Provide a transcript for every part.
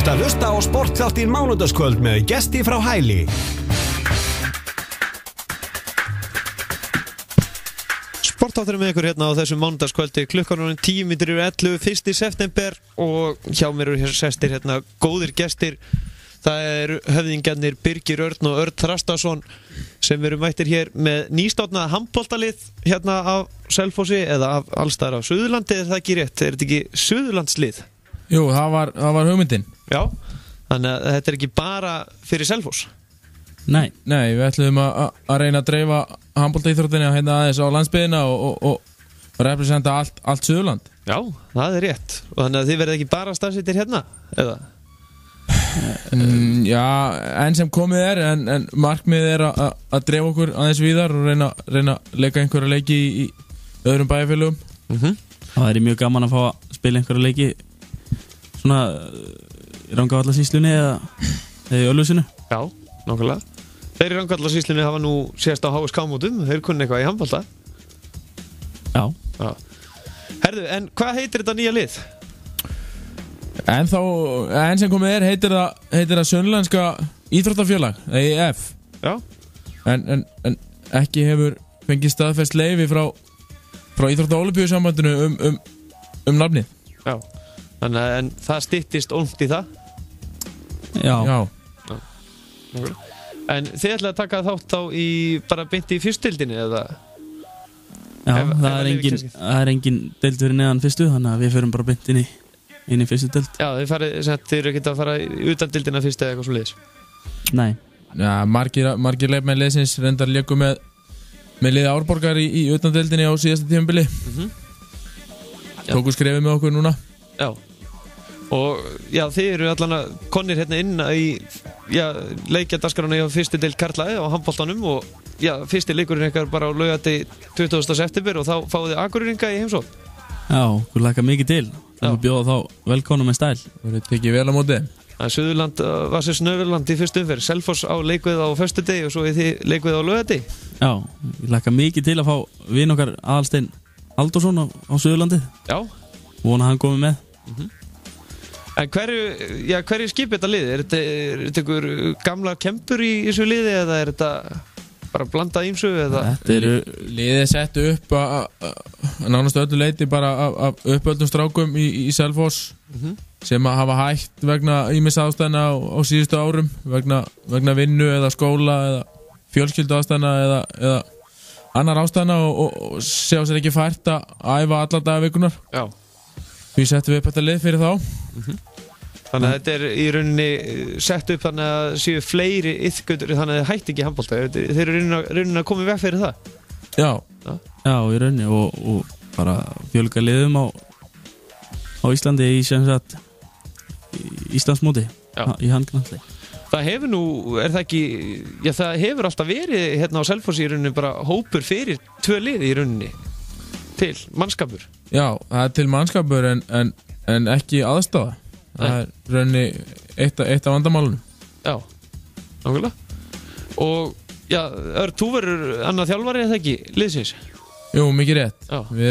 ert að hlusta á Sportþáttinn mánudagskvöld með gesti frá Hæli. Sportþátturinn með ykkur hérna á þessum mánudagskvöldi, klukkan 10:11, 1. september, og hjá mér eru sestir hérna góðir gestir. Það eru höfðingjarnir Birgir Örn og Örn Þrastason sem eru mættir hér með nýstofnað handboltalið hérna af Selfossi eða af allstaðar á Suðurlandi, er það ekki rétt? Er þetta ekki Suðurlandslið? Jú, það var hugmyndin. Já, þannig að þetta er ekki bara fyrir Selfoss. Nei, við ætlum að reyna að dreifa handboltaíþróttinni hérna aðeins á landsbyggðina og representa allt Suðurland. Já, það er rétt. Og þannig að þið verðið ekki bara staðsettir hérna, eða? Já, enn sem komið er, en markmiðið er að dreifa okkur aðeins víðar og reyna að leika einhverja leiki í öðrum bæjarfélögum. Það er mjög gaman að fá að spila einhverja leiki svona í Rangárvallasýslunni eða í Ölfusinu. Já, nákvæmlega. Þeir í Rangárvallasýslunni hafa nú sést á HSK-mótum, þeir kunni eitthvað í handbolta. Já. Herðu, en hvað heitir þetta nýja lið? En sem komið er heitir það Sunnlenska íþróttafélag, EIF. Já. En ekki hefur fengið staðfest leyfi frá Íþrótta-Ólympíusambandinu um nafnið. Já. Þannig að en það styttist óngt í það. Já. En þið ætlaði að taka þátt þá bara beint í fyrstdeildinni eða? Já, það er engin deild fyrir neðan fyrstu, þannig að við förum bara beint inn í fyrstu deild. Já, þið eru ekki að fara utan deildina fyrst eða eitthvað svo leiðis? Nei. Já, margir leikmenn liðsins reyndar léku með liði Árborgar í utan deildinni á síðasta tímabili. Tóku skrefið með okkur núna. Já. Og já, þið eru allan að konir hérna inn í leikjadaskarana á fyrstu deild karla á handboltanum, og já, fyrsti leikurinn ykkar bara á laugardegi 20. september, og þá fáið þið Akureyringa í heimsókn. Já, við laka mikið til. Það er bjóða þá velkona með stæl. Við tekið vel á móti. Það er Suðurland, Vassir Snöfurland í fyrstu umferð, Selfoss á leikvið á föstudegi og svo þið leikvið á laugardegi. Já, við laka mikið til að fá vin okkar Aðalstein Halldórsson á Suðurlandið. Já. Vona að hann komi með. En hverju skipið þetta liði? Er þetta ykkur gamla kempur í þessu liði, eða er þetta bara blandað ímsu, eða? Liðið sett upp nánast öllu leiti bara af uppöldum strákum í Selfoss sem að hafa hætt vegna ýmis ástæðna á síðustu árum, vegna vinnu eða skóla eða fjölskyldu ástæðna eða annar ástæðna, og sjá sér ekki fært að æfa alla daga vikunar. Já. Við settum upp þetta lið fyrir þá. Þannig að þetta er í rauninni sett upp þannig að séu fleiri iðgöndur, þannig að þið hætti ekki handbolta. Þeir eru rauninni að koma í veg fyrir það. Já, í rauninni, og bara fjölga liðum á Íslandi í sem sagt Íslandsmóti í handknattleik. Það hefur nú, er það ekki, já, það hefur alltaf verið hérna á Selfossi í rauninni bara hópur fyrir 2 lið í rauninni til mannskapur. Já, það er til mannskapur en ekki aðstafa. Það er rauninni eitt af vandamálunum. Já, nákvæmlega. Og já, Örn, þú verður annað þjálfari eða ekki liðsins? Jú, mikið rétt. Já. Við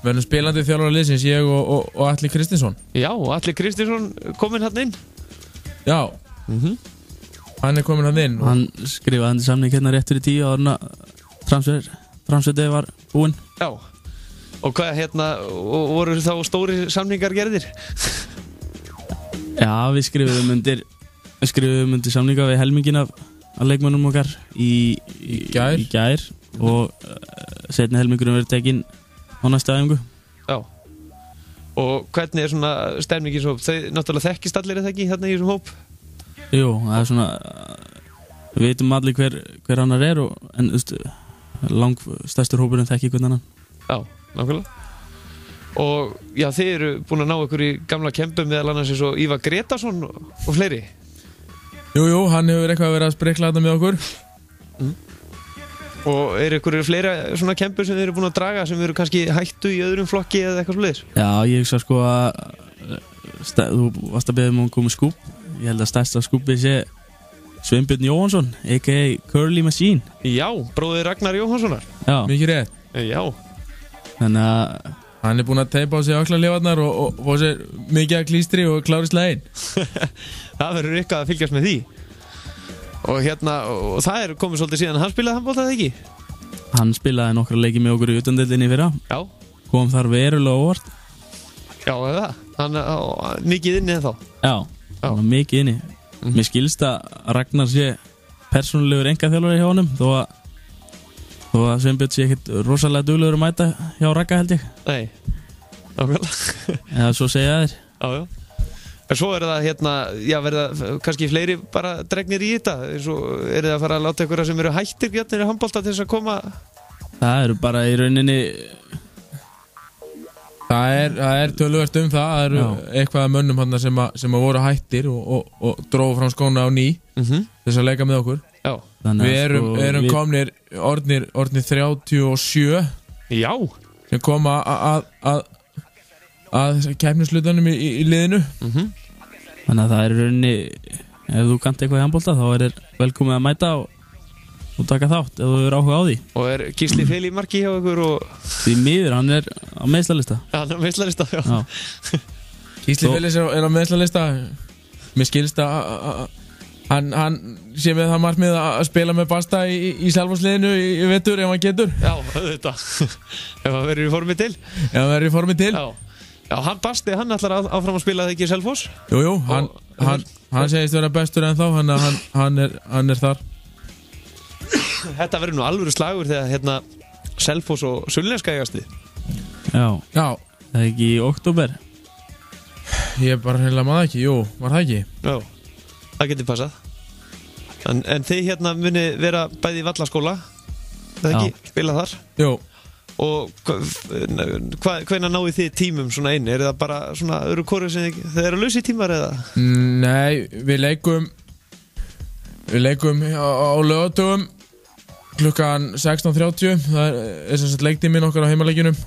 verðum spilandi þjálfari liðsins, ég og Atli Kristinsson. Já, Atli Kristinsson kominn hann inn. Já. Hann er kominn hann inn. Hann skrifaði hann samning hérna rétt fyrir 10 ára transferdegi var búinn. Já. Og hvað hérna, voru þá stóri samningar gerðir? Já, við skrifuðum undir samninga við helmingin af leikmönnum okkar í gær og setni helmingurinn verið tekinn á næstu æfingu. Já. Og hvernig er svona stemningin svo? Þau náttúrulega þekkist allir eða ekki hérna í þessum hóp? Jú, það er svona, við veitum allir hver annar er, en langstærstur hópurinn þekki hvern annan. Já, nákvæmlega. Og já, þið eru búin að ná ykkur í gamla kempum meðal annars eins og Ívar Gretarsson og fleiri. Jú, hann hefur eitthvað verið að sprikla þetta með okkur. Og eru ykkur fleira svona kempur sem þið eru búin að draga sem eru kannski hættu í öðrum flokki eða eitthvað svoleiðis? Já, ég hugsa sko að þú varst að beða um að koma skúp. Ég held að stærsta skúpið sé Sveinbjörn Jóhansson, a.k.a. Curly Machine. Já, bróðir Ragnar Jóhanssonar. Já. Mikið rétt. Já. Þannig að Hann búinn að teipa á sig öklarlifarnar og fá sér mikið að klístri og klári slægin. Það verður eitthvað að fylgjast með því. Og það komið svolítið síðan. Hann spilaði handbolta eða ekki? Hann spilaði nokkra leiki með okkur í utandeildinni fyrra. Já. Kom þar verulega óvart. Já, það. Hann mikið inni ennþá. Já, hann var mikið inni. Mér skilst að Ragnar sé persónulegur engaþjálfari hjá honum þó að Sveinbjörn sé ekkert rosalega duglegur að mæta hjá Ragga held ég. Nei, nákvæmlega. Eða svo segja þeir. Já. En svo það verða kannski fleiri bara dregnir í þetta. Svo það að fara að láta ykkur sem eru hættir bjarnir í handbolta til þess að koma. Það eru bara í rauninni. Það töluvert það. Það eru eitthvað af mönnum hann sem voru hættir og dróðu fram skóna á ný þess að leika með okkur. Já. Við erum komnir orðnir 37. Já. Sem koma að keppnislutanum í liðinu. Þannig að það er rauninni, ef þú kannt eitthvað í handbolta þá er velkomið að mæta og taka þátt ef þú er áhuga á því. Og Gísli Fel í marki hjá ykkur Því miður, hann er á meiðslalista. Hann er á meiðslalista, já. Gísli Fel er á meiðslalista. Mér skilst að hann sé með það markmið að spila með Basta í Selfossliðinu í vetur ef hann getur. Já, þetta. Ef hann verður í formi til. Já, hann Basti, hann ætlar áfram að spila það ekki í Selfoss? Jú, hann segist vera bestur en þá, hann er þar. Þetta verður nú alvöru slagur þegar Selfoss og Sunnlenska eigast við. Já. Það er ekki í október. Ég bara heila maður ekki, var það ekki? Já. Það getur passað. En þið muni vera bæði í Vallaskóla, það ekki, spila þar? Jú. Og hvenær náðu þið tímum svona einu? Það bara svona öðru kóru sem þið eru lausi tímar eða? Nei, við leikum á laugardögum klukkan 16:30. Það er sem sagt leiktíminn okkar á heimaleikjunum.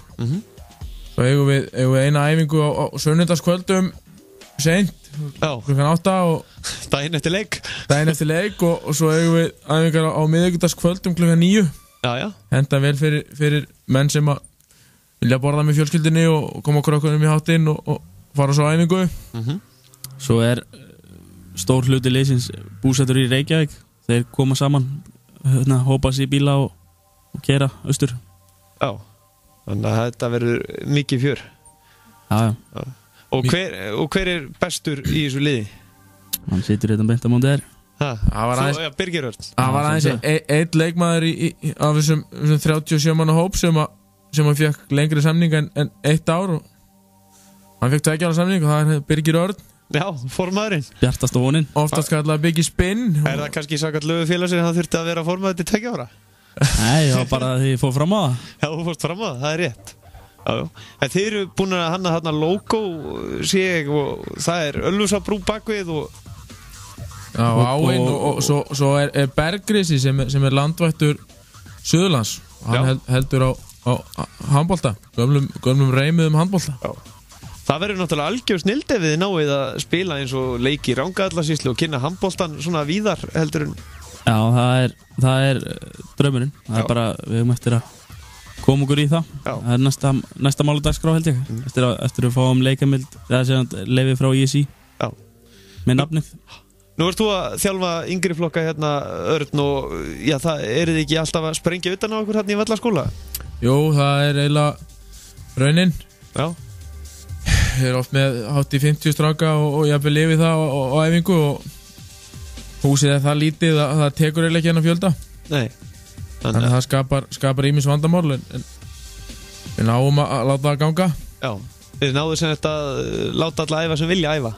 Svo eigum við eina æfingu á sunnudagskvöldum seint. Klukkan 8 og daginn eftir leik og svo eigum við æfingar á miðvikudagskvöldum klukkan 9. Já. Henta vel fyrir menn sem að vilja borða með fjölskyldinni og koma krökkunum í háttinn og fara svo á æfingu. Svo er stór hluti liðsins búsettur í Reykjavík. Þeir koma saman, hópa sig í bíla og keyra austur. Já. Þannig að þetta verður mikið fjör. Já. Og hver er bestur í þessu liði? Hann situr hérna beint á móti þér. Birgir Örn. Það var aðeins einn leikmaður af þessum 37 manna hóp sem hann fekk lengri samning en 1 ár og hann fekk 2 ára samning og það er Birgir Örn. Já, formaðurinn. Bjartast og vonin. Oftast kallað Biggie Spinn. Það kannski sakað lögufélagsins að hann þurfti að vera formaður til 2 ára? Nei, það var bara að þið fór fram á það. Já, þú fórst fram á það, það er rétt. Já. En þið eru búin að hanna þarna logo sig og það er Ölfusabrú bakvið og áinn og svo er Bergrisi sem er landvættur Suðurlands. Hann heldur á handbolta, gömlum reymiðum handbolta. Já. Það verður náttúrulega algjör snilld ef þið náið að spila eins og leiki í Rangavallarsýslu og kynna handboltan svona víðar heldur en. Já, það er draumurinn. Það er bara, við höfum eftir að koma okkur í það. Já. Það er næsta mánudagskrá held ég. Eftir að fáum leikamild, eða segja leyfi frá ISI. Já. Með nafnið. Nú ert þú að þjálfa yngri flokka Örn og það þið ekki alltaf að sprengja utan á okkur í Vallaskóla? Jú, það er eiginlega raunin. Já. Ég er oft með hátt í 50 stráka og ég hef lifið það á æfingu og húsið er það lítið að það tekur eiginlega ekki hennar fjölda. Nei. Þannig að það skapar ýmis vandamál en við náum að láta það ganga. Já, þið náðu sem þetta að láta alla æfa sem vilja æfa.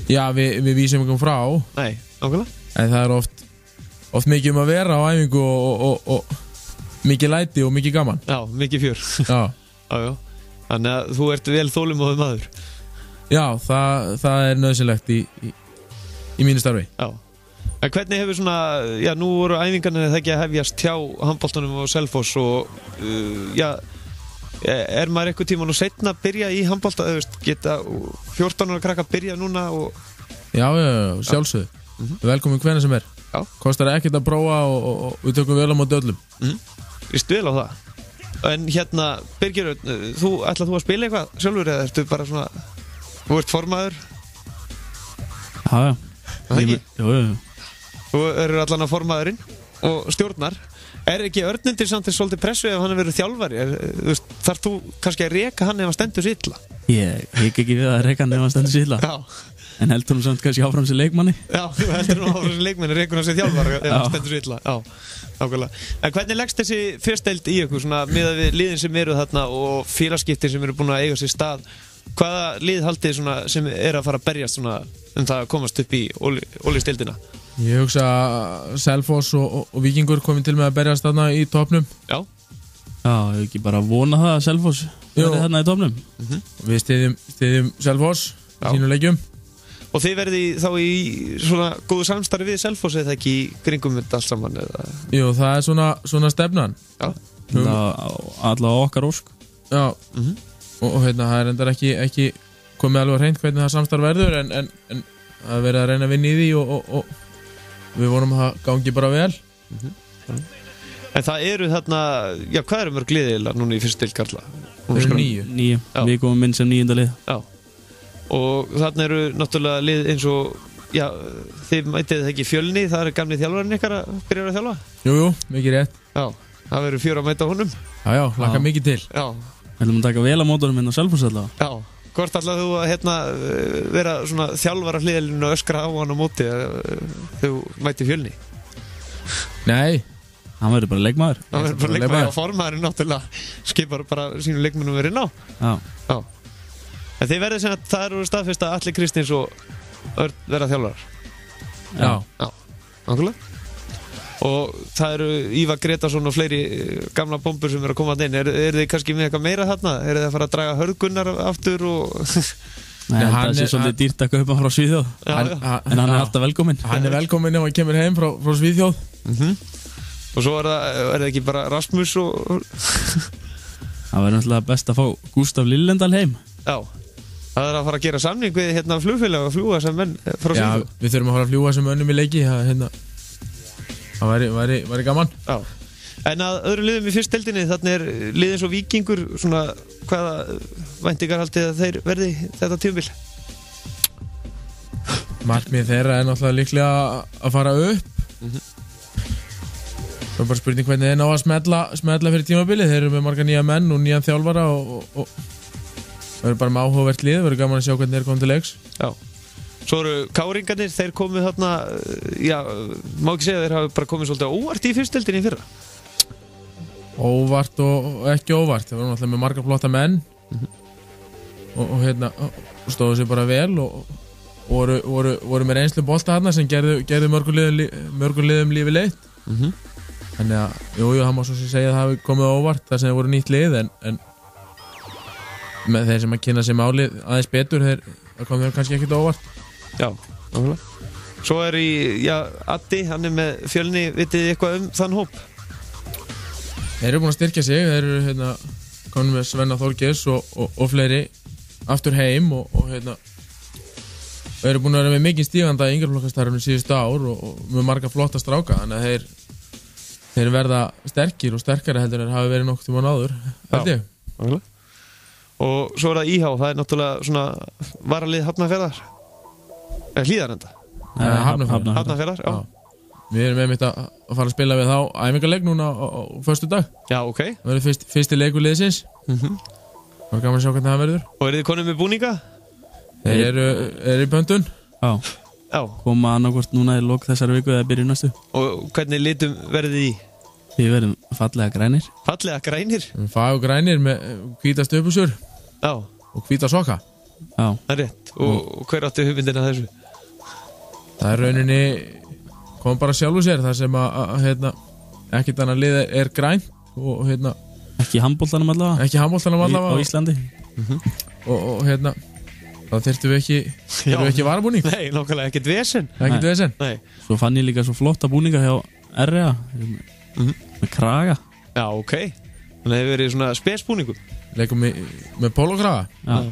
Já, við vísum ekki frá. Nei, nákvæmlega. En það er oft mikið að vera á æfingu og mikið læti og mikið gaman. Já, mikið fjör. Já. Þannig að þú ert vel þolinmóður maður. Já, það er nauðsynlegt í mínu starfi. Já. En hvernig hefur svona, nú voru æfingarnir það ekki að hefjast hjá handboltanum og Selfoss og er maður eitthvað tíma nú seinna að byrja í handbolta, geta 14 ára krakka að byrja núna og. Já, sjálfsögðu. Velkomin hvenær sem er. Já. Kostar ekkert að prófa og við tökum vel á móti öllum. Vistu vel á það? En hérna, Birgir, ætlar þú að spila eitthvað sjálfur eða ertu bara svona, þú ert formaður? Já. Það ekki? Jú. Þú eru allan að formaðurinn og stjórnar. Ekki Örnundir samt svolítið pressu ef hann verið þjálfari? Þarf þú kannski að reka hann ef hann stendur sér illa? Ég hik ekki við að reka hann ef hann stendur sér illa. Já. En heldur hún samt kannski áfram sér leikmanni? Já, þú heldur hún áfram sér leikmanni, rekur hann sér þjálfari ef hann stendur sér illa. Já, nákvæmlega. En hvernig leggst þessi fyrstdeild í ykkur, svona miðað við liðin sem eru þarna og félagaskiptin sem eru búin að eiga sér stað? Hvaða lið haldið svona sem er að fara að berjast svona það að komast upp í Ólisteildina? Ég hugsa Selfoss og Víkingur komin til með að berjast þarna í topnum. Já. Já, ég ekki bara vona það að Selfoss verði þarna í topnum. Við styðjum Selfoss í sínum leikjum. Og þið verði þá í svona góðu samstarfi við Selfoss eða ekki í kringum þetta allt saman eða? Jú, það er svona stefnan. Já. Alla okkar ósk. Já. Og hérna, það er endar ekki komið alveg hreint hvernig það samstarf verður en það er verið að reyna að vinna í því og við vonum að það gangi bara vel. En það eru þarna, já, hvað eru mörg liðið núna í fyrstu deild karla? Það eru 9. Við komum inn sem 9. lið. Já. Og þarna eru náttúrulega lið eins og, já, þið mætið það ekki Fjölni, það er gamli þjálfarinn ykkar að byrja að þjálfa? Jú, mikið rétt. Já, það verður 4 að mæta honum. Já, hlakka mikið til. Já. Við ætlum að taka vel á mótunum hérna á Selfoss allavega. Já, hvort ætlar þú að vera svona þjálfara hliðalínu og öskra á hann á móti þegar þú mæti Fjölni? Nei. Hann verður bara leikmaður. Hann verður bara leikmaður og formaðurinn náttúrulega skipar bara sínum leikmennum verið ná. Já. En þið verður sem að það eru staðfest að Atli Kristins og Örn verða þjálfarar. Já. Nákvæmlega. Og það eru Ívar Gretarsson og fleiri gamla bombur sem eru að koma inn. Er þið kannski með eitthvað meira þarna? Er þið að fara að draga Hörgunnar aftur og... Nei, það sé svolítið dýrt að kaupa frá Svíþjóð. En hann er alltaf velkominn. Hann er velkominn ef hann kemur heim frá Svíþjóð. Og svo er það ekki bara Rasmus og... Það verður náttúrulega best að fá Gústaf Lillendal heim. Já. Það er að fara að gera samning við flugfélag og fljúga sem menn frá Svíþjóð. Já, við þurfum að fara að fljúga sem mönnum í leiki. Það væri gaman. Já. En að öðru liðum í fyrstdeildinni, þannig er liðin svo Víkingur, svona hvaða væntingar haldið að þeir verði þetta tímabil? Markmið þeirra er náttúrulega líklega að fara upp. Það er bara spurning hvernig þeir ná að smella fyrir tímabili. Þeir eru með marga nýja menn og nýjan þjálfara og það er bara með áhugavert lið. Það verður gaman að sjá hvernig þeir komið til leiks. Já. Svo eru káringarnir, þeir komið þarna, já, má ekki segja að þeir hafi bara komið svolítið óvart í fyrstdeildinni í fyrra? Óvart og ekki óvart. Það var náttúrulega með marga flotta menn og stóðu sér bara vel og voru með reynslu bolta þarna sem gerðu mörgum liðum lífi leitt. Þannig að, jú, það má svo sem segja að það hafi komið óvart þar sem þeir voru nýtt lið en með þeir sem að kynna sér málið aðeins betur, það kom þeir kannski ekkert óvart. Já, náttúrulega. Svo er Addi, hann er með Fjölni, vitið þið eitthvað þann hóp? Þeir eru búin að styrkja sig, þeir eru komin með Svenna Þorgeirs og fleiri aftur heim og þeir eru búin að vera með mikið stíganda í yngreflokkastarfinu síðustu ár og með marga flotta stráka, þannig að þeir verða sterkir og sterkari heldur en hafi verið nokkuð tíma áður, held ég. Já, og svo er það IH, það er náttúrulega svona varalið Hafnarfjarðar Hlíðarenda Hafnarfjarðar, já. Við erum einmitt að fara að spila við þá æfingarleik núna á föstudag. Já, ok. Það verður fyrsti leikur liðsins. Það var gaman að sjá hvernig það verður. Og eru þið konum með búninga? Þeir eru í pöntun. Já. Koma annarkvort núna í lok þessari viku eða byrju næstu. Og hvernig litum verðið í? Við verðum fallega grænir. Fallega grænir? Fag og grænir með hvíta stöpusur. Já. Og hvíta soka. Já. Það er rétt. Og hver áttu hugmyndina þessu? Það er rauninni kom bara sjálfu sér þar sem að ekkert annað lið er grænt og ekki handboltanum allavega á Íslandi. Og þá þyrftum við ekki varabúning. Nei, nákvæmlega ekkert vesen. Nei. Svo fann ég líka svo flotta búninga hjá RA með kraga. Já, ok. Þannig að það hefur verið svona spesbúningum. Leikum með pólokraga. Já.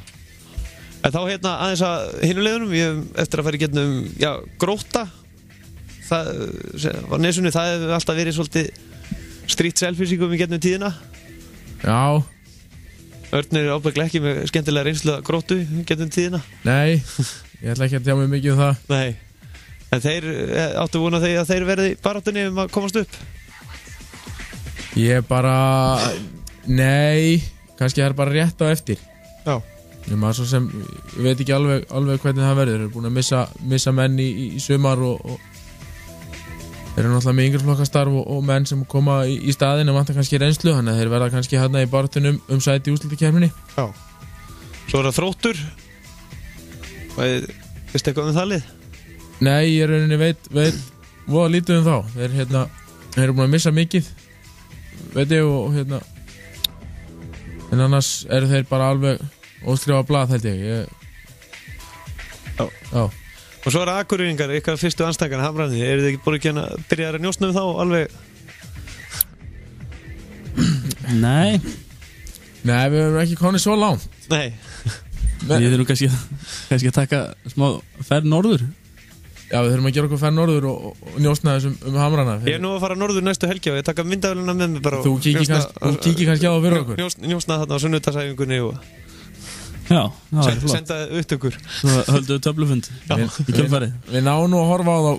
En þá aðeins að hinuleiðunum, við hefum eftir að fara í getnum, Grótta. Það var nesunni, það hefur alltaf verið svolítið street selfisingum í getnum tíðina. Já. Örn ábyggilega ekki með skemmtilega reynslu að Gróttu getum tíðina. Nei, ég ætla ekki að tjá mig mikið um það. Nei, en þeir áttu vona þeir að þeir verði baráttunni að komast upp. Ég bara, nei, kannski það bara rétt á eftir. Já. Svo sem, ég veit ekki alveg hvernig það verður. Þeir eru búin að missa menn í sumar og þeir eru náttúrulega með yngreflokkastarf og menn sem koma í staðinn og vantar kannski reynslu, þannig að þeir verða kannski hérna í baráttunum sæti í úrslitakeppninni. Já. Svo er það Þróttur. Veistu eitthvað það lið? Nei, ég rauninni veit voða lítið þá. Þeir eru búin að missa mikið, veit ég, og en annars eru þeir bara alveg óskrifa blað, held ég. Já. Og svo er Akureyringar, ykkar fyrstu anstækana, Hamrarnir. Eru þið ekki búin að byrja að njósna þá alveg? Nei, við erum ekki komið svo langt. Nei. Við þurfum kannski að taka smá ferð norður. Já, við þurfum að gera okkur ferð norður og njósna þessum Hamrana. Ég er nú að fara norður næstu helgi og ég taka myndavélina með mig bara. Þú kíkir kannski á það fyrir okkur. Njósna þarna á sunnudagsæfingunni og Já, það var flott. Senda upptökur. Svo höldu við töflufund í kjölfarið. Við náum nú að horfa á það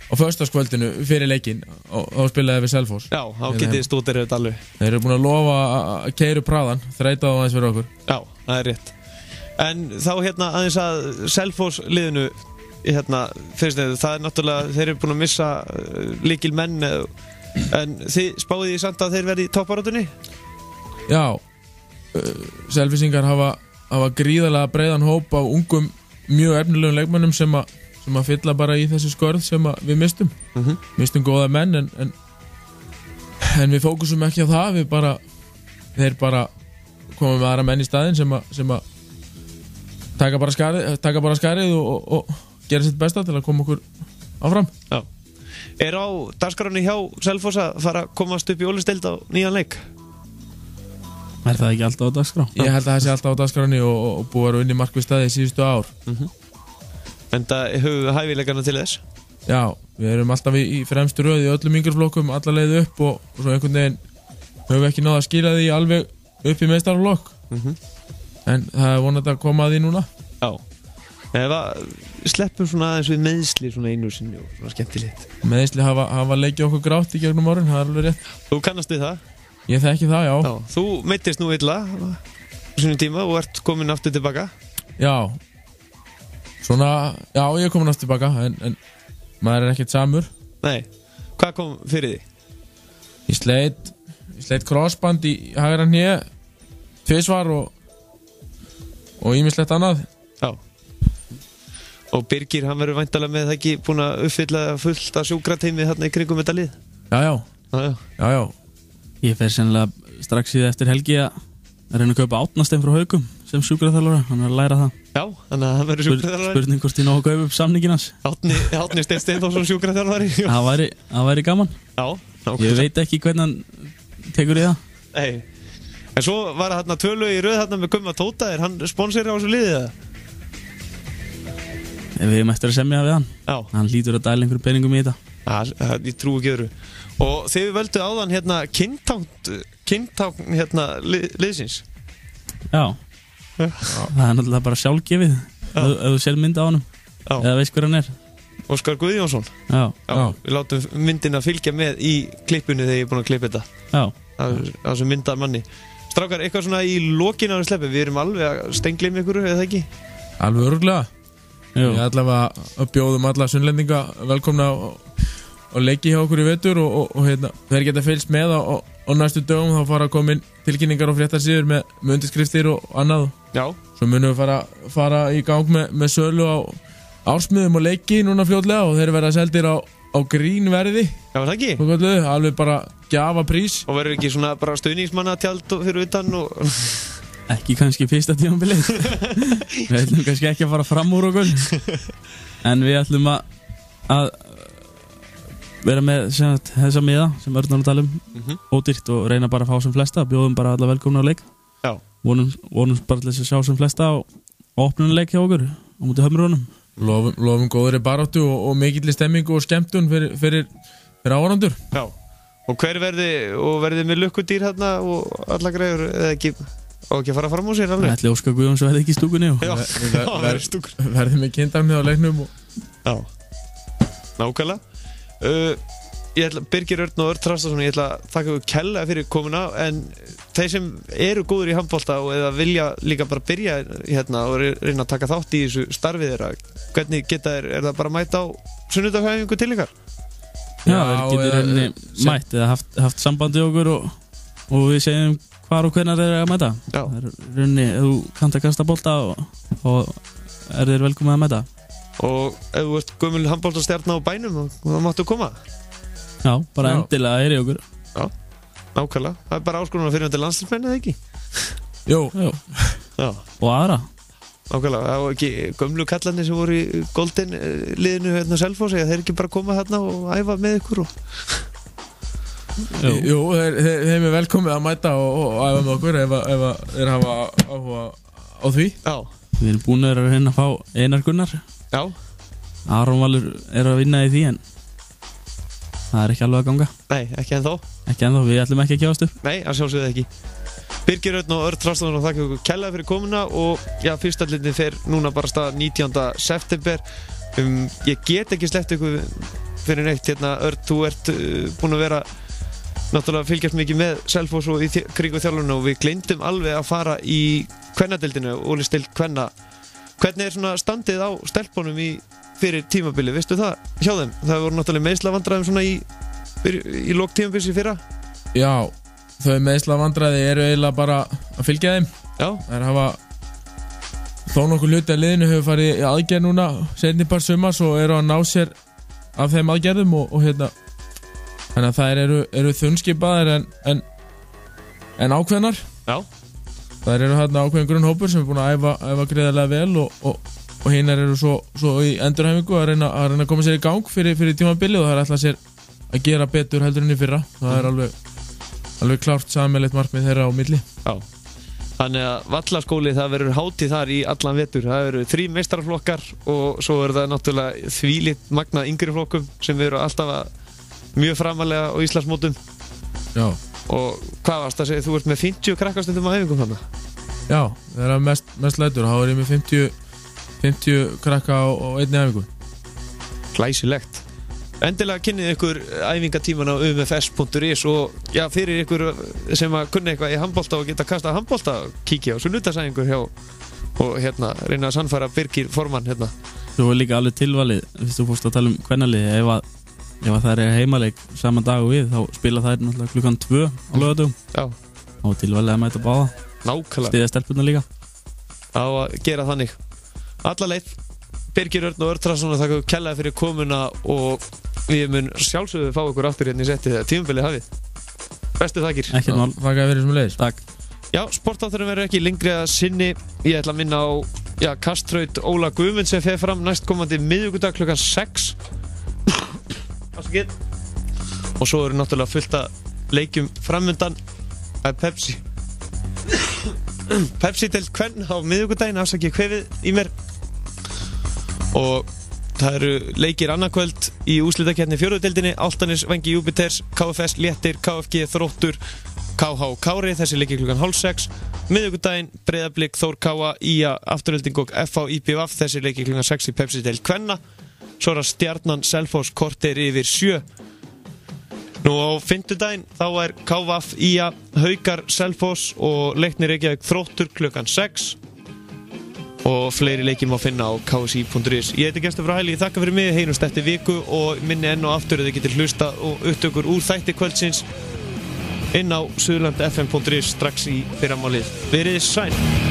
á föstudagskvöldinu fyrir leikinn og þá spilaði við Selfoss. Já, þá getið stútir þetta alveg. Þeir eru búin að lofa að keyra praðan, þreyta á aðeins fyrir okkur. Já, það er rétt. En þá aðeins að Selfoss liðinu fyrst nefnir, það er náttúrulega, þeir eru búin að missa lykil menn, en þið spáðið í samt að þeir verði í toppbaráttunni? Já, Selfissingar hafa gríðarlega breiðan hóp af ungum, mjög efnilegum leikmönnum sem að fylla bara í þessi skörð sem við mistum. Mistum góða menn en við fókusum ekki á það, þeir bara koma með aðra menn í staðinn sem að taka bara skarið og gera sitt besta til að koma okkur áfram. Já. Er á dagskránni hjá Selfoss að fara að komast upp í Ólafsdeild á nýjan leik? Er það ekki alltaf á dagskrá? Ég held að það sé alltaf á dagskránni og búið að vinna markvið staði síðustu ár. En það höfum við hæfileikana til þess? Já, við erum alltaf í fremstu röð í öllum yngreflokkum, alla leið upp og svo einhvern veginn höfum við ekki náð að skila því alveg upp í meistaraflokk. En það er vonandi að koma að því núna. Já. Sleppum svona aðeins við meiðsli svona einu sinni og svona skemmtilegt. Meiðsli hafa leikið okkur grátt í gegnum árin, það er alveg rétt. Þú kannast við það? Ég þekki það, já. Þú meiddist nú illa á sínum tíma og ert komin aftur tilbaka. Já. Já, ég er komin aftur tilbaka en maður er ekkert samur. Nei. Hvað kom fyrir því? Ég sleit crossband í hægra hné tvisvar og ýmislegt annað. Já. Og Birgir, hann verður væntanlega með það ekki búin að uppfylla fullt af sjúkrateymið þarna í kringum þetta lið? Já. Ég fer sennilega strax síðan eftir helgi að reyna að kaupa Átnastein frá Haugum sem sjúkraþjálfara, hann er að læra það. Já, þannig að hann verður sjúkraþjálfari. Spurning hvort ég ná að kaupa upp samningin hans. Átni Steinn Steinþórsson sjúkraþjálfari. Það væri gaman. Já. Ég veit ekki hvernig hann tekur í það. Nei. En svo var þarna tvölu í röð þarna með Gumma Tóta, er hann sponsor á þessu liði eða? Við hefum eftir að semja við hann. Já. Hann hlýtur að dæla einhverjum peningum í þetta. Ég trúi ekki öðru. Og þið völdu áðan kyntákn liðsins. Já. Það er náttúrulega bara sjálfgefið ef þú sér mynd á honum eða veist hver hann er. Óskar Guðjónsson. Já. Við látum myndina fylgja með í klippinu þegar ég er búin að klippa þetta. Já. Það sem myndar manni. Strákar, eitthvað svona í lokinu á sleppi. Við erum alveg að stengla ykkur, eða ekki? Alveg örugglega. Við allavega bjóðum alla sunnlendinga velkomna og leiki hjá okkur í vetur og þeir geta fylgst með á næstu dögum, þá fara að koma inn tilkynningar og fréttarsíður með undirskriftir og annað. Já. Svo munum við fara í gang með sölu á ársmiðum og leiki núna fljótlega og þeir verða seldir á grínverði. Já, það ekki? Alveg bara gjafa prís. Og verður ekki svona bara stuðningsmannatjald fyrir utan og... Ekki kannski fyrsta tímabilið. Við ætlum kannski ekki að fara fram úr okkur. En við ætlum að vera með þessa miða sem Örn var að tala ódýrt og reyna bara að fá sem flesta, bjóðum bara alla velkomna á leik. Já. Vonum bara til þess að sjá sem flesta á opnunuleik hjá okkur á móti Hömrunum. Lofum góðri baráttu og mikilli stemmingu og skemmtun fyrir áhorfendur. Já. Og hver verði með lukkudýr hérna og alla greiður eða ekki og ekki fara fram á sér alveg? Ætli Óskar Guðjóns verði ekki í stúkunni verði með kynntarmið á leiknum Já, nákvæmlega Birgir Örn og Örn Þrastarson, ég ætla að þakka ykkur kærlega fyrir komuna en þeir sem eru góður í handbolta og eða vilja líka bara byrja hérna og reyna að taka þátt í þessu starfið þeirra, hvernig geta þeir, er það bara að mæta á sunnudagshæfingu til ykkar? Já, þeir getur reyni mætt eða haft sambandi okkur og við segjum hvar og hvernig þeir að mæta. Það er reyni, ef þú kannt að kasta bolta og er þeir velkomið að mæta. Og ef þú ert gömul handboltastjarna á bænum, þá máttu koma? Já, bara endilega er í okkur. Já, nákvæmlega. Það er bara áskorun fyrir til landsliðsmenn, eða ekki? Jú. Já. Og aðra. Nákvæmlega. Það var ekki gömlu kallarnir sem voru í Golden liðinu hérna Selfossi, þeir ekki bara koma hérna og æfa með ykkur og... Jú, þeim er velkomið að mæta og æfa með okkur ef þeir hafa áhuga á því. Já. Við erum búin að reyna að fá Einar Gunnar. Já. Aron Valur er að vinna í því en það er ekki alveg að ganga. Nei, ekki ennþá. Ekki ennþá, við ætlum ekki að gefast upp. Nei, að sjálfsögðu ekki. Birgir Örn og Örn Þrastarson, þakka ykkur kærlega fyrir komuna og já, fyrsta hlutin fer núna bara stað 19. september. Ég get ekki sleppt ykkur fyrir neitt hérna, Örn, þú ert búin að vera náttúrulega fylgjast mikið með Selfoss og í kringu þjálfunum og við gleymdum alveg að fara í kvennadeildinu, Ólistild kvenna. Hvernig er svona standið á stelpunum fyrir tímabili, veistu það hjá þeim? Það voru náttúrulega meiðslavandræðum svona í lok tímabils í fyrra. Já, þau meiðslavandræði eru eiginlega bara að fylgja þeim. Já. Það hafa þó nokkuð hluti af liðinu hefur farið í aðgerð núna seinni part sumars og eru að ná sér af þeim aðgerðum og hérna þannig að þær eru þunnskipaðar en ákveðnar. Já. Það eru hérna ákveðin grunnhópur sem er búin að æfa greiðarlega vel og hinnar eru svo í endurhæfingu að reyna að koma sér í gang fyrir tímabili og það er ætlað sér að gera betur heldur enn í fyrra. Það er alveg klárt sameiginlegt markmið þeirra á milli. Já. Þannig að Vallaskóli, það verður hátíð þar í allan vetur. Það eru 3 meistaraflokkar og svo er það náttúrulega þvílíkt magnað yngri flokkum sem eru alltaf mjög framalega á Íslandsmótum. Já. Og hvað varst að segja, þú ert með 50 krakkastundum á æfingum þarna? Já, það er mest lætur. Þá er ég með 50 krakka á einni æfingu. Glæsilegt. Endilega kynnið ykkur æfingatíman á umfs.is og já, fyrir ykkur sem að kunna eitthvað í handbolta og geta kastað handbolta, kíkja á sunnudagsæfingur hjá og hérna reyna að sannfæra Birgir formann hérna. Svo er líka alveg tilvalið, fyrst þú fórst að tala kvennalið, ef það er heimaleik saman dag og við, þá spila þær náttúrulega klukkan 2 á laugardögum. Já. Og tilvalið að mæta báða. Nákvæmlega. Styðja stelpurnar líka. Á að gera þannig. Alla leið, Birgir Örn og Örn Þrastarson, þakka kærlega fyrir komuna og við mun sjálfsögðu fá ykkur aftur hérna í setti þegar tímabilið hafið. Bestu þakkir. Ekkert mál. Þakka fyrir sem leiðis. Takk. Já, sportátturinn verður ekki lengri að sinni. Ég ætla að minna á kastraut Óla Guðmunds sem fer fram næstkomandi miðvikudag klukkan 6. Og svo eru náttúrulega fullt af leikjum framundan að Pepsi deild kvenna á miðvikudaginn, afsakið kvefið í mér. Og það eru leikir annarkvöld í úrslitakeppni fjórðudeildinni, Álftanes, Vængir Júpiters, KFS, Léttir, KFG, Þróttur, KH, Kári, þessi leikir klukkan 5:30. Miðvikudaginn, Breiðablik, Þór Káa, IA, Afturölding og FH IPVF, þessi leikir klukkan 6 í Pepsi deild kvenna. Svo er að Stjarnan Selfoss korter yfir 7. Nú á fimmtudaginn þá er KVF, IA, Haukar, Selfoss og Leiknir Reykjavík Þróttur klukkan 6. Og fleiri leikir má finna á ksi.is. Ég heiti Gestur frá Hæli, ég þakka fyrir mig, heyrumst eftir viku og minni enn og aftur að þið getur hlusta og upptökur úr þætti kvöldsins inn á suðurlandfm.is strax í fyrramálið. Verið sæl!